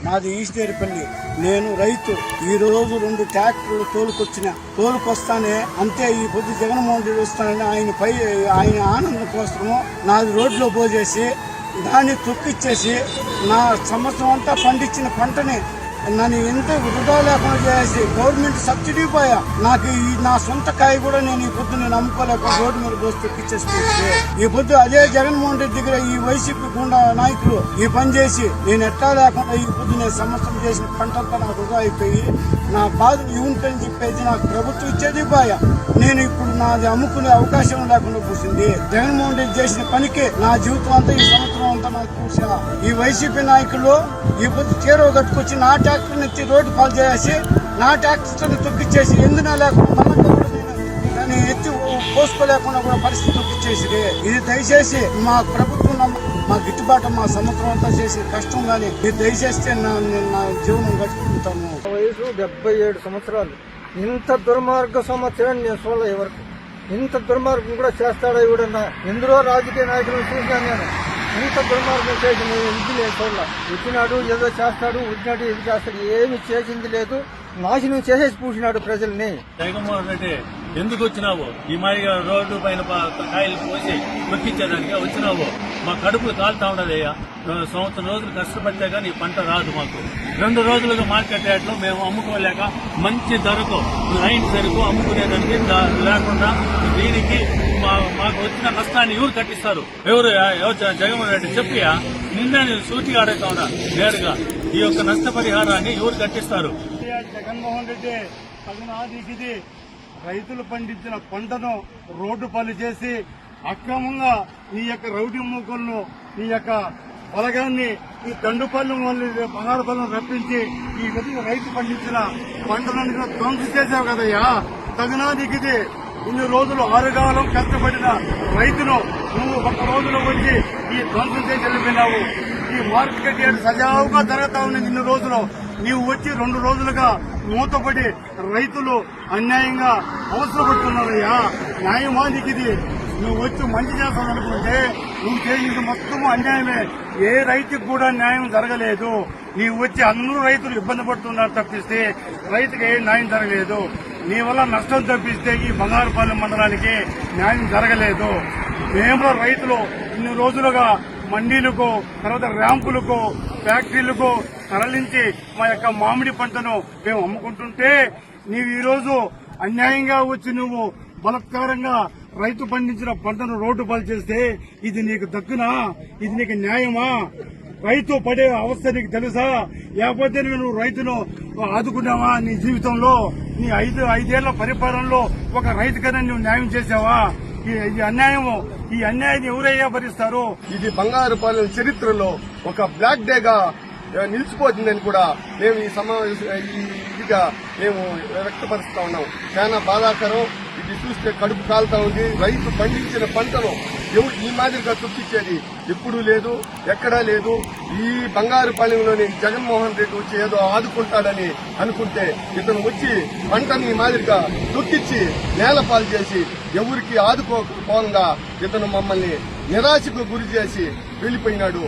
నాది ఈశ్వరిపల్లి. నేను రైతు. ఈ రోజు 2 ట్రాక్టర్లు తోలుకొస్తానే అంతే. ఈ పొద్దు జగన్మోహన్ రెడ్డి వస్తానని ఆయన ఆనందం కోసము నాది రోడ్లో పోజేసి దాన్ని తొక్కిచ్చేసి నా సంవత్సరం అంతా పండించిన పంటని నన్ను ఎంత వృధా లేకుండా చేసి గవర్నమెంట్ సబ్సిడీ పోయా. నాకు నా సొంత కాయ కూడా నేను ఈ పొద్దు నేను అమ్ముకోలేక రోడ్డు మీద పోసి తొక్కిచ్చేసుకుంటే ఈ పొద్దు అదే జగన్మోహన్ రెడ్డి దగ్గర ఈ వైసీపీ గుండా నాయకులు ఈ పని చేసి నేను ఎట్టా లేకుండా ఈ పొద్దు నేను సంవత్సరం చేసిన పంటంతా నాకు వృధా అయిపోయి నా బాధను ఇవ్వని చెప్పేసి నాకు ప్రభుత్వం ఇచ్చేది పోయా. నేను ఇప్పుడు నాది అమ్ముకునే అవకాశం లేకుండా కూర్చుంది. జగన్మోహన్ రెడ్డి చేసిన పనికి నా జీవితం అంతా ఈ సంవత్సరం అంతా నాకు కూర్చా. ఈ వైసీపీ నాయకులు ఈ పొద్దు చీరవ కట్టుకొచ్చి నా ట్రాక్టర్ ఎత్తి రోడ్డు పాలు చేసి నా ట్రాక్టర్ తొక్కిచ్చేసి ఎందున లేకుండా దాన్ని ఎత్తి పోసుకోలేకుండా కూడా పరిస్థితి తొక్కిచ్చేసి ఇది దయచేసి మా ప్రభుత్వం మా గిట్టుబాటు మా సంవత్సరం అంతా చేసి కష్టం కానీ మీరు దయచేస్తే నా జీవనం గడుపుకుంటాము. వయసు 77 సంవత్సరాలు. ఇంత దుర్మార్గ సంవత్సరాన్ని నేను చూడలే ఎవరికి. ఇంత దుర్మార్గం కూడా చేస్తాడా ఇవిడన్నా? ఎందరో రాజకీయ నాయకులను చూసినాను నేను. ఇంత దుర్మార్గం చేసిన ఇది లేదు చూడలే. వచ్చినాడు ఏదో చేస్తాడు, వచ్చినాడు ఇది చేస్తాడు, ఏమి చేసింది లేదు. నాశనం చేసేసి పూసినాడు ప్రజల్ని. జగన్మోహన్ రెడ్డి ఎందుకు వచ్చినావు? ఈ మాదిరిగా రోడ్డు పైన కాయలు పోసి నొక్కించేదానికి వచ్చినావు. మా కడుపులు కాలుతా ఉండదయ్యా. సంవత్సరం రోజులు కష్టపడితే కానీ ఈ పంట రాదు మాకు. 2 రోజులుగా మార్కెట్ రేట్లో మేము అమ్ముకోలేక మంచి ధరకు లైన్ సరుకు అమ్ముకునేదానికి లేకుండా దీనికి మాకు వచ్చిన నష్టాన్ని ఎవరు కట్టిస్తారు? ఎవరు జగన్మోహన్ రెడ్డి చెప్పియా? నిన్న సూటిగా అడుగుతా ఉన్నా నేరుగా ఈ యొక్క నష్టపరిహారాన్ని ఎవరు కట్టిస్తారు? జగన్మోహన్ రెడ్డి తగునాదికి రైతులు పండించిన పంటను రోడ్డు పాలు చేసి అక్రమంగా నీ యొక్క రౌడీ మూకలను నీ యొక్క బలగాన్ని ఈ దండుపల్లి బంగారుపల్లిని రప్పించి ఈ విధంగా రైతు పండించిన పంటలను ధ్వంసం చేసావు కదయ్యా. తగునాదికి ఇన్ని రోజులు ఆరుగాలం కష్టపడిన రైతును నువ్వు 1 రోజులో వచ్చి ఈ ధ్వంసం చేసి వెళ్ళిపోయినావు. ఈ మార్కెట్ రేటు సజావుగా జరుగుతా ఉన్నది. ఇన్ని రోజులు నీవు వచ్చి 2 రోజులుగా మూతపడి రైతులు అన్యాయంగా అవసరపడుతున్నారయ్యా. న్యాయమానికి నువ్వు వచ్చి మంచి చేస్తావనుకుంటే నువ్వు చేసింది మొత్తం అన్యాయమే. ఏ రైతుకు కూడా న్యాయం జరగలేదు. నీవు వచ్చి అందరూ రైతులు ఇబ్బంది పడుతున్నారు తప్పిస్తే రైతుకి ఏ న్యాయం జరగలేదు. నీ వల్ల నష్టం తప్పిస్తే ఈ బంగారుపల్లి మండలానికి న్యాయం జరగలేదు. మేము రైతులు ఇన్ని రోజులుగా మండీలకు, తర్వాత ర్యాంపులకు, ఫ్యాక్టరీలకు తరలించి మా యొక్క మామిడి పంటను మేము అమ్ముకుంటుంటే నీవు ఈరోజు అన్యాయంగా వచ్చి నువ్వు బలత్కారంగా రైతు పండించిన పంటను రోడ్డు పాలు చేస్తే ఇది నీకు దక్కునా? ఇది నీకు న్యాయమా? రైతు పడే అవస్థ నీకు తెలుసా? లేకపోతే నువ్వు రైతును ఆదుకున్నావా? నీ జీవితంలో నీ 5 పరిపాలనలో ఒక రైతుకైనా నువ్వు న్యాయం చేసావా? ఇది అన్యాయము. ఈ అన్యాయాన్ని ఎవరయ్యా భరిస్తారు? ఇది బంగారుపల్లి చరిత్రలో ఒక బ్లాక్ డేగా నిలిచిపోతుందని కూడా మేము ఇదిగా మేము వ్యక్తపరుస్తా ఉన్నాం. చాలా బాధాకరం. ఇది చూస్తే కడుపు కాలుతా ఉంది. రైతు పండించిన పంటను ఈ మాదిరిగా తొక్కిచ్చేది ఎప్పుడూ లేదు, ఎక్కడా లేదు. ఈ బంగారుపల్లిలోని జగన్మోహన్ రెడ్డి వచ్చి ఏదో ఆదుకుంటాడని అనుకుంటే ఇతను వచ్చి పంటని ఈ మాదిరిగా తొక్కిచ్చి నేలపాలు చేసి ఎవరికి ఆదుకోకపోగా ఇతను మమ్మల్ని నిరాశకు గురి చేసి వెళ్లిపోయినాడు.